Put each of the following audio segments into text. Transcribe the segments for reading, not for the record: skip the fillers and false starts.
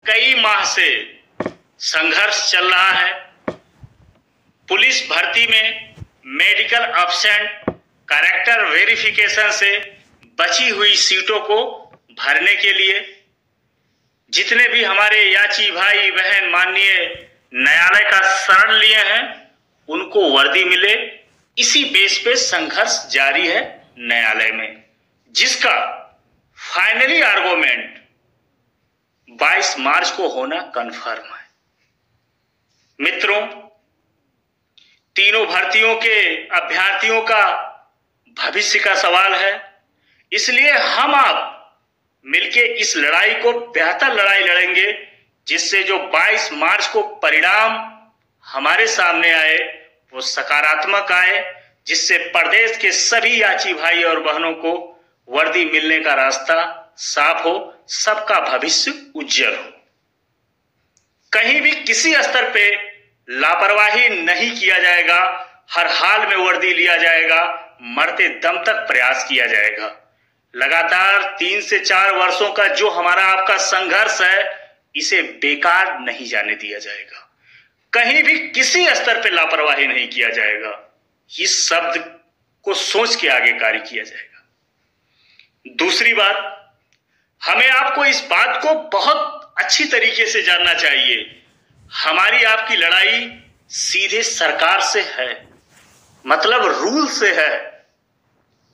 कई माह से संघर्ष चल रहा है। पुलिस भर्ती में मेडिकल एब्सेंट कैरेक्टर वेरिफिकेशन से बची हुई सीटों को भरने के लिए जितने भी हमारे याची भाई बहन माननीय न्यायालय का शरण लिए हैं उनको वर्दी मिले, इसी बेस पे संघर्ष जारी है न्यायालय में, जिसका फाइनली आर्गुमेंट 22 मार्च को होना कन्फर्म है। मित्रों, तीनों भर्तियों के अभ्यर्थियों का भविष्य का सवाल है, इसलिए हम आप मिलके इस लड़ाई को बेहतर लड़ाई लड़ेंगे, जिससे जो 22 मार्च को परिणाम हमारे सामने आए वो सकारात्मक आए, जिससे प्रदेश के सभी याची भाई और बहनों को वर्दी मिलने का रास्ता साफ हो, सबका भविष्य उज्जवल हो। कहीं भी किसी स्तर पे लापरवाही नहीं किया जाएगा, हर हाल में वर्दी लिया जाएगा, मरते दम तक प्रयास किया जाएगा। लगातार 3 से 4 वर्षों का जो हमारा आपका संघर्ष है, इसे बेकार नहीं जाने दिया जाएगा। कहीं भी किसी स्तर पे लापरवाही नहीं किया जाएगा। इस शब्द को सोच के आगे कार्य किया जाएगा। दूसरी बात, हमें आपको इस बात को बहुत अच्छी तरीके से जानना चाहिए, हमारी आपकी लड़ाई सीधे सरकार से है, मतलब रूल से है।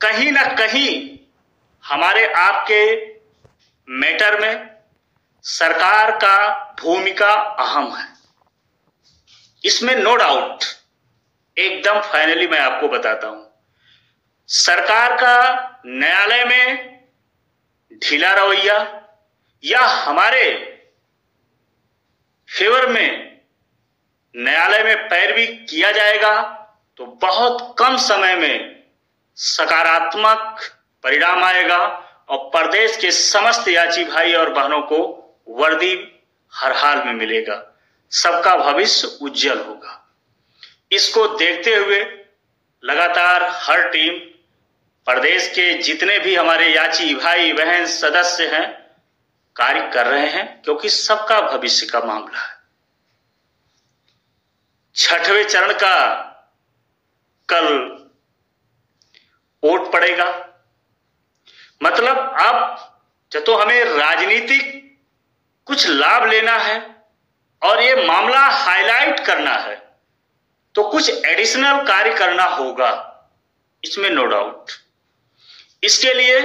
कहीं ना कहीं हमारे आपके मैटर में सरकार का भूमिका अहम है, इसमें नो डाउट। एकदम फाइनली मैं आपको बताता हूं, सरकार का न्यायालय में ढीला रवैया या हमारे फेवर में न्यायालय में पैरवी किया जाएगा तो बहुत कम समय में सकारात्मक परिणाम आएगा और प्रदेश के समस्त याची भाई और बहनों को वर्दी हर हाल में मिलेगा, सबका भविष्य उज्जवल होगा। इसको देखते हुए लगातार हर टीम, प्रदेश के जितने भी हमारे याची भाई बहन सदस्य हैं, कार्य कर रहे हैं, क्योंकि सबका भविष्य का मामला है। 6वें चरण का कल वोट पड़ेगा, मतलब अब जब तो हमें राजनीतिक कुछ लाभ लेना है और ये मामला हाईलाइट करना है तो कुछ एडिशनल कार्य करना होगा, इसमें नो डाउट। इसके लिए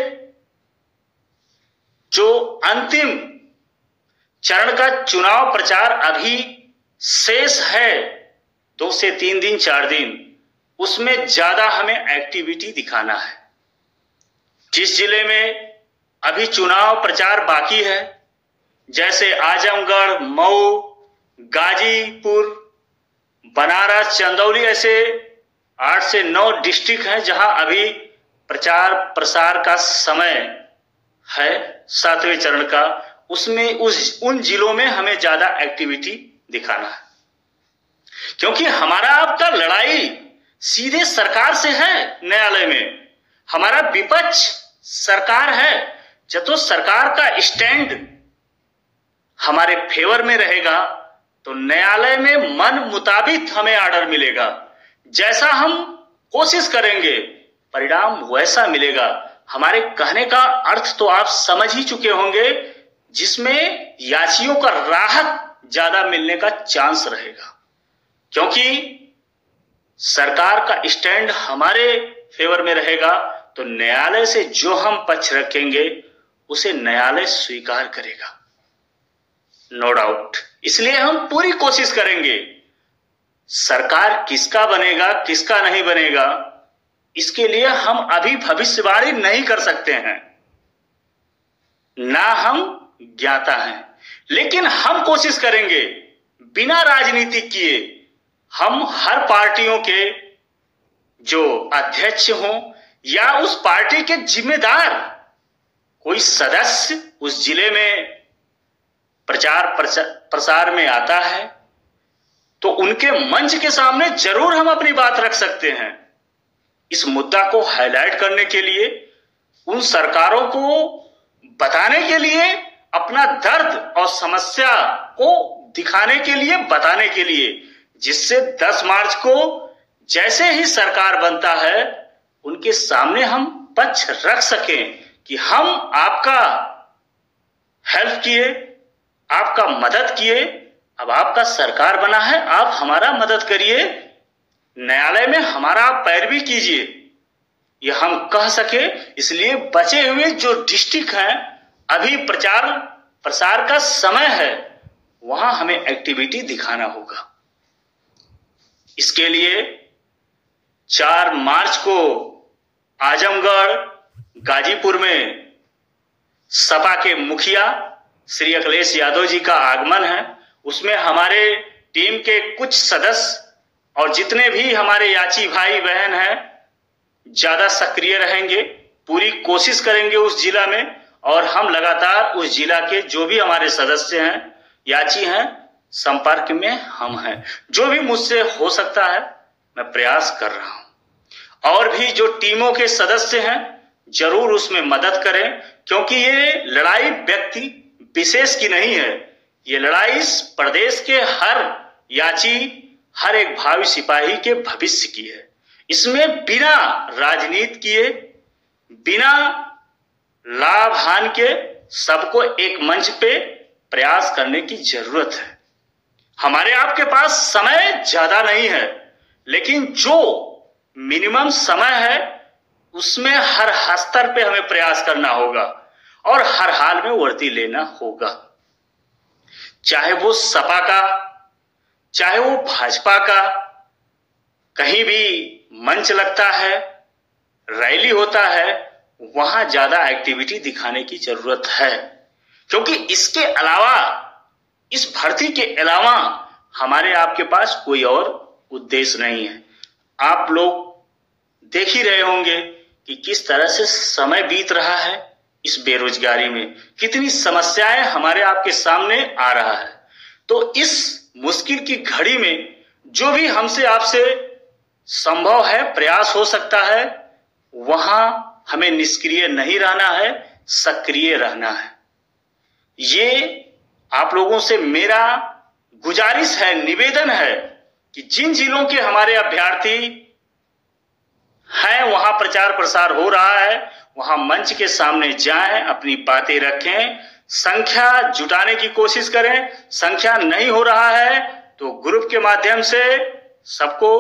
जो अंतिम चरण का चुनाव प्रचार अभी शेष है, 2 से 3 दिन 4 दिन, उसमें ज्यादा हमें एक्टिविटी दिखाना है। जिस जिले में अभी चुनाव प्रचार बाकी है, जैसे आजमगढ़, मऊ, गाजीपुर, बनारस, चंदौली, ऐसे 8 से 9 डिस्ट्रिक्ट हैं जहां अभी प्रचार प्रसार का समय है 7वें चरण का, उसमें उन जिलों में हमें ज्यादा एक्टिविटी दिखाना है, क्योंकि हमारा आपका लड़ाई सीधे सरकार से है। न्यायालय में हमारा विपक्ष सरकार है। जब तो सरकार का स्टैंड हमारे फेवर में रहेगा तो न्यायालय में मन मुताबिक हमें ऑर्डर मिलेगा। जैसा हम कोशिश करेंगे परिणाम वैसा मिलेगा। हमारे कहने का अर्थ तो आप समझ ही चुके होंगे, जिसमें याचियों का राहत ज्यादा मिलने का चांस रहेगा, क्योंकि सरकार का स्टैंड हमारे फेवर में रहेगा तो न्यायालय से जो हम पक्ष रखेंगे उसे न्यायालय स्वीकार करेगा, नो डाउट। इसलिए हम पूरी कोशिश करेंगे। सरकार किसका बनेगा किसका नहीं बनेगा, इसके लिए हम अभी भविष्यवाणी नहीं कर सकते हैं, ना हम ज्ञाता हैं, लेकिन हम कोशिश करेंगे बिना राजनीति किए। हम हर पार्टियों के जो अध्यक्ष हों या उस पार्टी के जिम्मेदार कोई सदस्य उस जिले में प्रचार प्रसार में आता है तो उनके मंच के सामने जरूर हम अपनी बात रख सकते हैं। इस मुद्दा को हाईलाइट करने के लिए, उन सरकारों को बताने के लिए अपना दर्द और समस्या को दिखाने के लिए, बताने के लिए, जिससे 10 मार्च को जैसे ही सरकार बनता है उनके सामने हम पक्ष रख सकें कि हम आपका हेल्प किए, आपका मदद किए, अब आपका सरकार बना है, आप हमारा मदद करिए, न्यायालय में हमारा आप पैरवी कीजिए, ये हम कह सके। इसलिए बचे हुए जो डिस्ट्रिक्ट हैं, अभी प्रचार प्रसार का समय है, वहां हमें एक्टिविटी दिखाना होगा। इसके लिए 4 मार्च को आजमगढ़ गाजीपुर में सपा के मुखिया श्री अखिलेश यादव जी का आगमन है। उसमें हमारे टीम के कुछ सदस्य और जितने भी हमारे याची भाई बहन हैं ज्यादा सक्रिय रहेंगे, पूरी कोशिश करेंगे उस जिला में, और हम लगातार उस जिला के जो भी हमारे सदस्य हैं, याची हैं, संपर्क में हम हैं। जो भी मुझसे हो सकता है मैं प्रयास कर रहा हूं। और भी जो टीमों के सदस्य हैं जरूर उसमें मदद करें, क्योंकि ये लड़ाई व्यक्ति विशेष की नहीं है, ये लड़ाई इस प्रदेश के हर याची, हर एक भावी सिपाही के भविष्य की है। इसमें बिना राजनीति किए, बिना लाभ हानि के सबको एक मंच पे प्रयास करने की जरूरत है। हमारे आपके पास समय ज्यादा नहीं है, लेकिन जो मिनिमम समय है उसमें हर स्तर पे हमें प्रयास करना होगा और हर हाल में वर्दी लेना होगा। चाहे वो सपा का, चाहे वो भाजपा का, कहीं भी मंच लगता है, रैली होता है, वहां ज्यादा एक्टिविटी दिखाने की जरूरत है, क्योंकि इसके अलावा, इस भर्ती के अलावा हमारे आपके पास कोई और उद्देश्य नहीं है। आप लोग देख ही रहे होंगे कि किस तरह से समय बीत रहा है, इस बेरोजगारी में कितनी समस्याएं हमारे आपके सामने आ रहा है। तो इस मुश्किल की घड़ी में जो भी हमसे आपसे संभव है, प्रयास हो सकता है, वहां हमें निष्क्रिय नहीं रहना है, सक्रिय रहना है। ये आप लोगों से मेरा गुजारिश है, निवेदन है कि जिन जिलों के हमारे अभ्यर्थी हैं, वहां प्रचार प्रसार हो रहा है, वहां मंच के सामने जाएं, अपनी बातें रखें, संख्या जुटाने की कोशिश करें। संख्या नहीं हो रहा है तो ग्रुप के माध्यम से सबको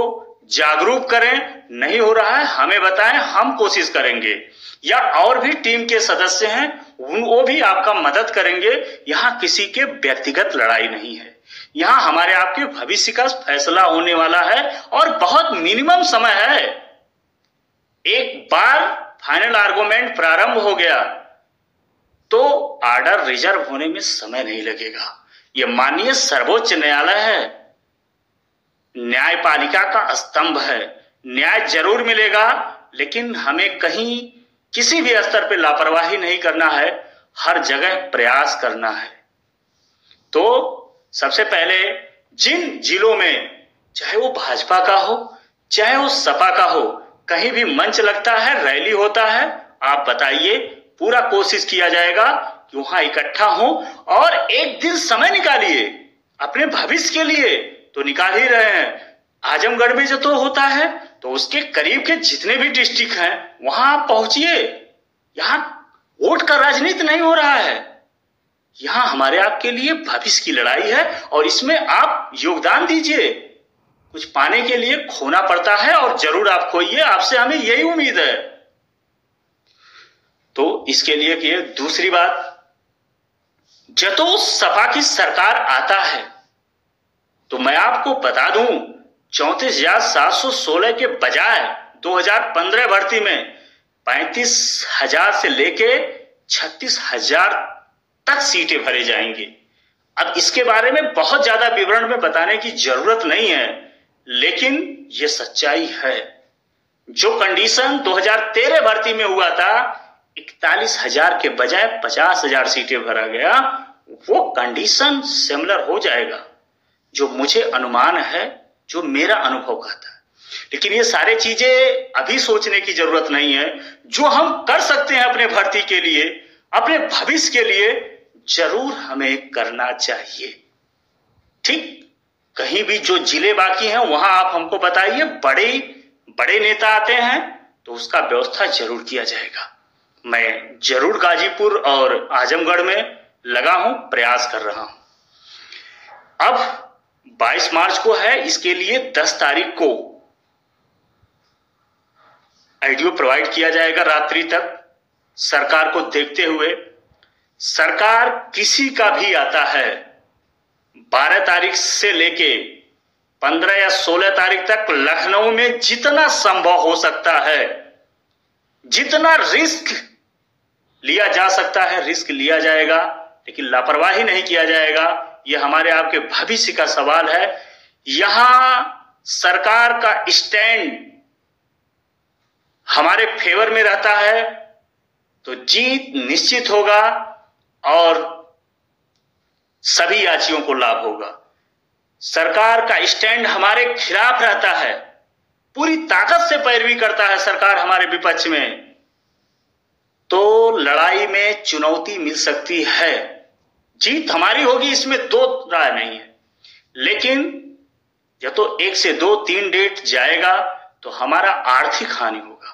जागरूक करें, नहीं हो रहा है हमें बताएं, हम कोशिश करेंगे। या और भी टीम के सदस्य हैं, वो भी आपका मदद करेंगे। यहां किसी के व्यक्तिगत लड़ाई नहीं है, यहां हमारे आपके भविष्य का फैसला होने वाला है और बहुत मिनिमम समय है। एक बार फाइनल आर्गुमेंट प्रारंभ हो गया तो आर्डर रिजर्व होने में समय नहीं लगेगा। यह माननीय सर्वोच्च न्यायालय है, न्यायपालिका का स्तंभ है। न्याय जरूर मिलेगा, लेकिन हमें कहीं किसी भी स्तर पर लापरवाही नहीं करना है, हर जगह प्रयास करना है। तो सबसे पहले जिन जिलों में, चाहे वो भाजपा का हो, चाहे वो सपा का हो, कहीं भी मंच लगता है, रैली होता है, आप बताइए, पूरा कोशिश किया जाएगा कि वहां इकट्ठा हो और एक दिन समय निकालिए अपने भविष्य के लिए। तो निकाल ही रहे हैं। आजमगढ़ में जो तो होता है तो उसके करीब के जितने भी डिस्ट्रिक्ट हैं वहां आप पहुंचिए। यहां वोट का राजनीति नहीं हो रहा है, यहां हमारे आपके लिए भविष्य की लड़ाई है और इसमें आप योगदान दीजिए। कुछ पाने के लिए खोना पड़ता है और जरूर आप खोइए, आपसे हमें यही उम्मीद है। तो इसके लिए कि दूसरी बात, जब तो सपा की सरकार आता है तो मैं आपको बता दूं 34,716 के बजाय 2015 भर्ती में 35,000 से लेके 36,000 तक सीटें भरे जाएंगी। अब इसके बारे में बहुत ज्यादा विवरण में बताने की जरूरत नहीं है, लेकिन यह सच्चाई है। जो कंडीशन 2013 भर्ती में हुआ था, 41,000 के बजाय 50,000 सीटें भरा गया, वो कंडीशन सिमिलर हो जाएगा, जो मुझे अनुमान है, जो मेरा अनुभव कहता है। लेकिन ये सारे चीजें अभी सोचने की जरूरत नहीं है। जो हम कर सकते हैं अपने भर्ती के लिए, अपने भविष्य के लिए, जरूर हमें करना चाहिए। ठीक, कहीं भी जो जिले बाकी हैं वहां आप हमको बताइए, बड़े बड़े नेता आते हैं तो उसका व्यवस्था जरूर किया जाएगा। मैं जरूर गाजीपुर और आजमगढ़ में लगा हूं, प्रयास कर रहा हूं। अब 22 मार्च को है, इसके लिए 10 तारीख को आईडियो प्रोवाइड किया जाएगा रात्रि तक। सरकार को देखते हुए सरकार किसी का भी आता है 12 तारीख से लेके 15 या 16 तारीख तक लखनऊ में जितना संभव हो सकता है, जितना रिस्क लिया जा सकता है रिस्क लिया जाएगा, लेकिन लापरवाही नहीं किया जाएगा। यह हमारे आपके भविष्य का सवाल है। यहां सरकार का स्टैंड हमारे फेवर में रहता है तो जीत निश्चित होगा और सभी याचियों को लाभ होगा। सरकार का स्टैंड हमारे खिलाफ रहता है, पूरी ताकत से पैरवी करता है सरकार हमारे विपक्ष में, तो लड़ाई में चुनौती मिल सकती है। जीत हमारी होगी, इसमें दो राय नहीं है, लेकिन जब तो 1 से 2 3 डेट जाएगा तो हमारा आर्थिक हानि होगा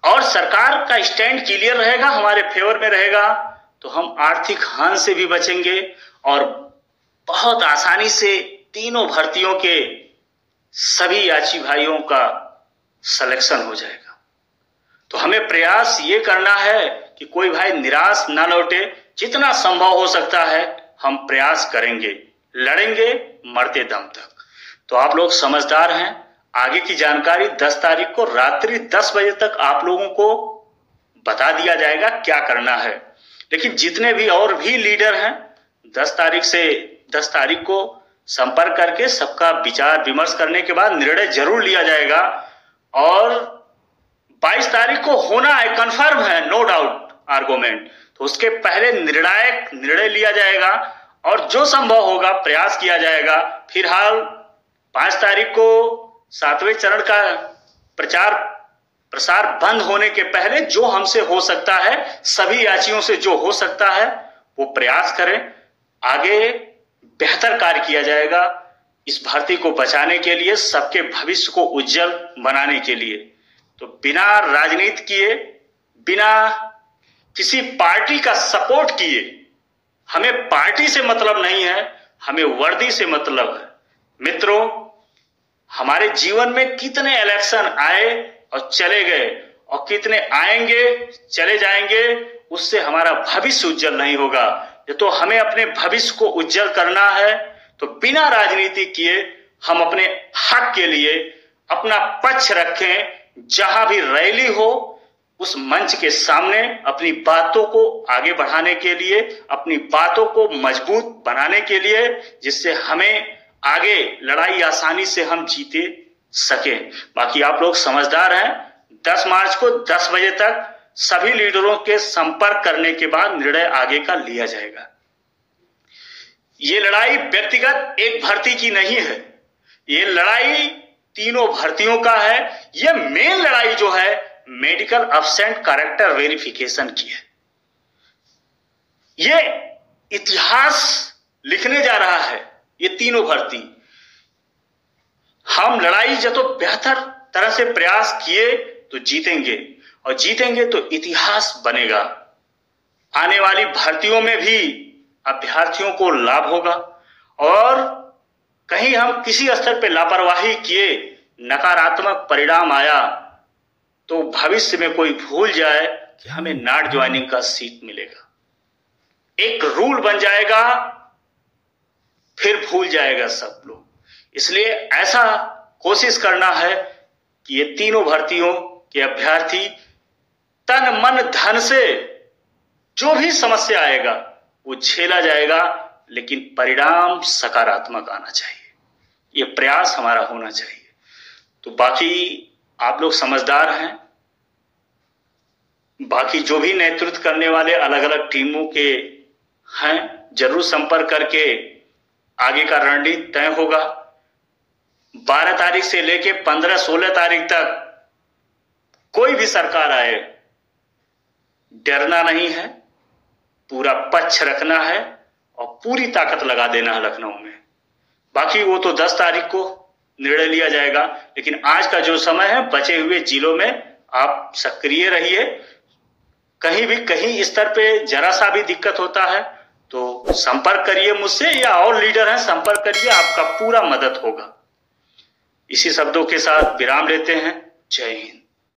और सरकार का स्टैंड क्लियर रहेगा, हमारे फेवर में रहेगा, तो हम आर्थिक हानि से भी बचेंगे और बहुत आसानी से तीनों भर्तियों के सभी याची भाइयों का सिलेक्शन हो जाएगा। तो हमें प्रयास ये करना है कि कोई भाई निराश ना लौटे। जितना संभव हो सकता है हम प्रयास करेंगे, लड़ेंगे मरते दम तक। तो आप लोग समझदार हैं। आगे की जानकारी 10 तारीख को रात्रि 10 बजे तक आप लोगों को बता दिया जाएगा क्या करना है। लेकिन जितने भी और भी लीडर हैं 10 तारीख को संपर्क करके सबका विचार विमर्श करने के बाद निर्णय जरूर लिया जाएगा और 22 तारीख को होना है, कंफर्म है, नो डाउट आर्गुमेंट। तो उसके पहले निर्णायक निर्णय लिया जाएगा और जो संभव होगा प्रयास किया जाएगा। फिलहाल 5 तारीख को 7वें चरण का प्रचार प्रसार बंद होने के पहले जो हमसे हो सकता है, सभी याचियों से जो हो सकता है वो प्रयास करें। आगे बेहतर कार्य किया जाएगा इस भर्ती को बचाने के लिए, सबके भविष्य को उज्जवल बनाने के लिए। तो बिना राजनीति किए, बिना किसी पार्टी का सपोर्ट किए, हमें पार्टी से मतलब नहीं है, हमें वर्दी से मतलब है। मित्रों, हमारे जीवन में कितने इलेक्शन आए और चले गए और कितने आएंगे चले जाएंगे, उससे हमारा भविष्य उज्जवल नहीं होगा। तो हमें अपने भविष्य को उज्जवल करना है तो बिना राजनीति किए हम अपने हक के लिए अपना पक्ष रखें। जहां भी रैली हो उस मंच के सामने अपनी बातों को आगे बढ़ाने के लिए, अपनी बातों को मजबूत बनाने के लिए, जिससे हमें आगे लड़ाई आसानी से हम जीते सके। बाकी आप लोग समझदार हैं। 10 मार्च को 10 बजे तक सभी लीडरों के संपर्क करने के बाद निर्णय आगे का लिया जाएगा। ये लड़ाई व्यक्तिगत एक भर्ती की नहीं है, ये लड़ाई तीनों भर्तियों का है। ये मेन लड़ाई जो है मेडिकल एब्सेंट कैरेक्टर वेरिफिकेशन की है। ये इतिहास लिखने जा रहा है ये तीनों भर्ती। हम लड़ाई जब तो बेहतर तरह से प्रयास किए तो जीतेंगे और जीतेंगे तो इतिहास बनेगा। आने वाली भर्तियों में भी अभ्यर्थियों को लाभ होगा और कहीं हम किसी स्तर पर लापरवाही किए, नकारात्मक परिणाम आया तो भविष्य में कोई भूल जाए कि हमें नॉट ज्वाइनिंग का सीट मिलेगा। एक रूल बन जाएगा, फिर भूल जाएगा सब लोग। इसलिए ऐसा कोशिश करना है कि ये तीनों भर्तियों के अभ्यर्थी तन मन धन से जो भी समस्या आएगा वो झेला जाएगा, लेकिन परिणाम सकारात्मक आना चाहिए। ये प्रयास हमारा होना चाहिए। तो बाकी आप लोग समझदार हैं। बाकी जो भी नेतृत्व करने वाले अलग अलग टीमों के हैं, जरूर संपर्क करके आगे का रणनीति तय होगा। 12 तारीख से लेके 15-16 तारीख तक कोई भी सरकार आए, डरना नहीं है, पूरा पक्ष रखना है और पूरी ताकत लगा देना है लखनऊ में। बाकी वो तो 10 तारीख को निर्णय लिया जाएगा, लेकिन आज का जो समय है बचे हुए जिलों में आप सक्रिय रहिए। कहीं भी कहीं स्तर पे जरा सा भी दिक्कत होता है तो संपर्क करिए मुझसे, या और लीडर हैं संपर्क करिए, आपका पूरा मदद होगा। इसी शब्दों के साथ विराम लेते हैं। जय हिंद।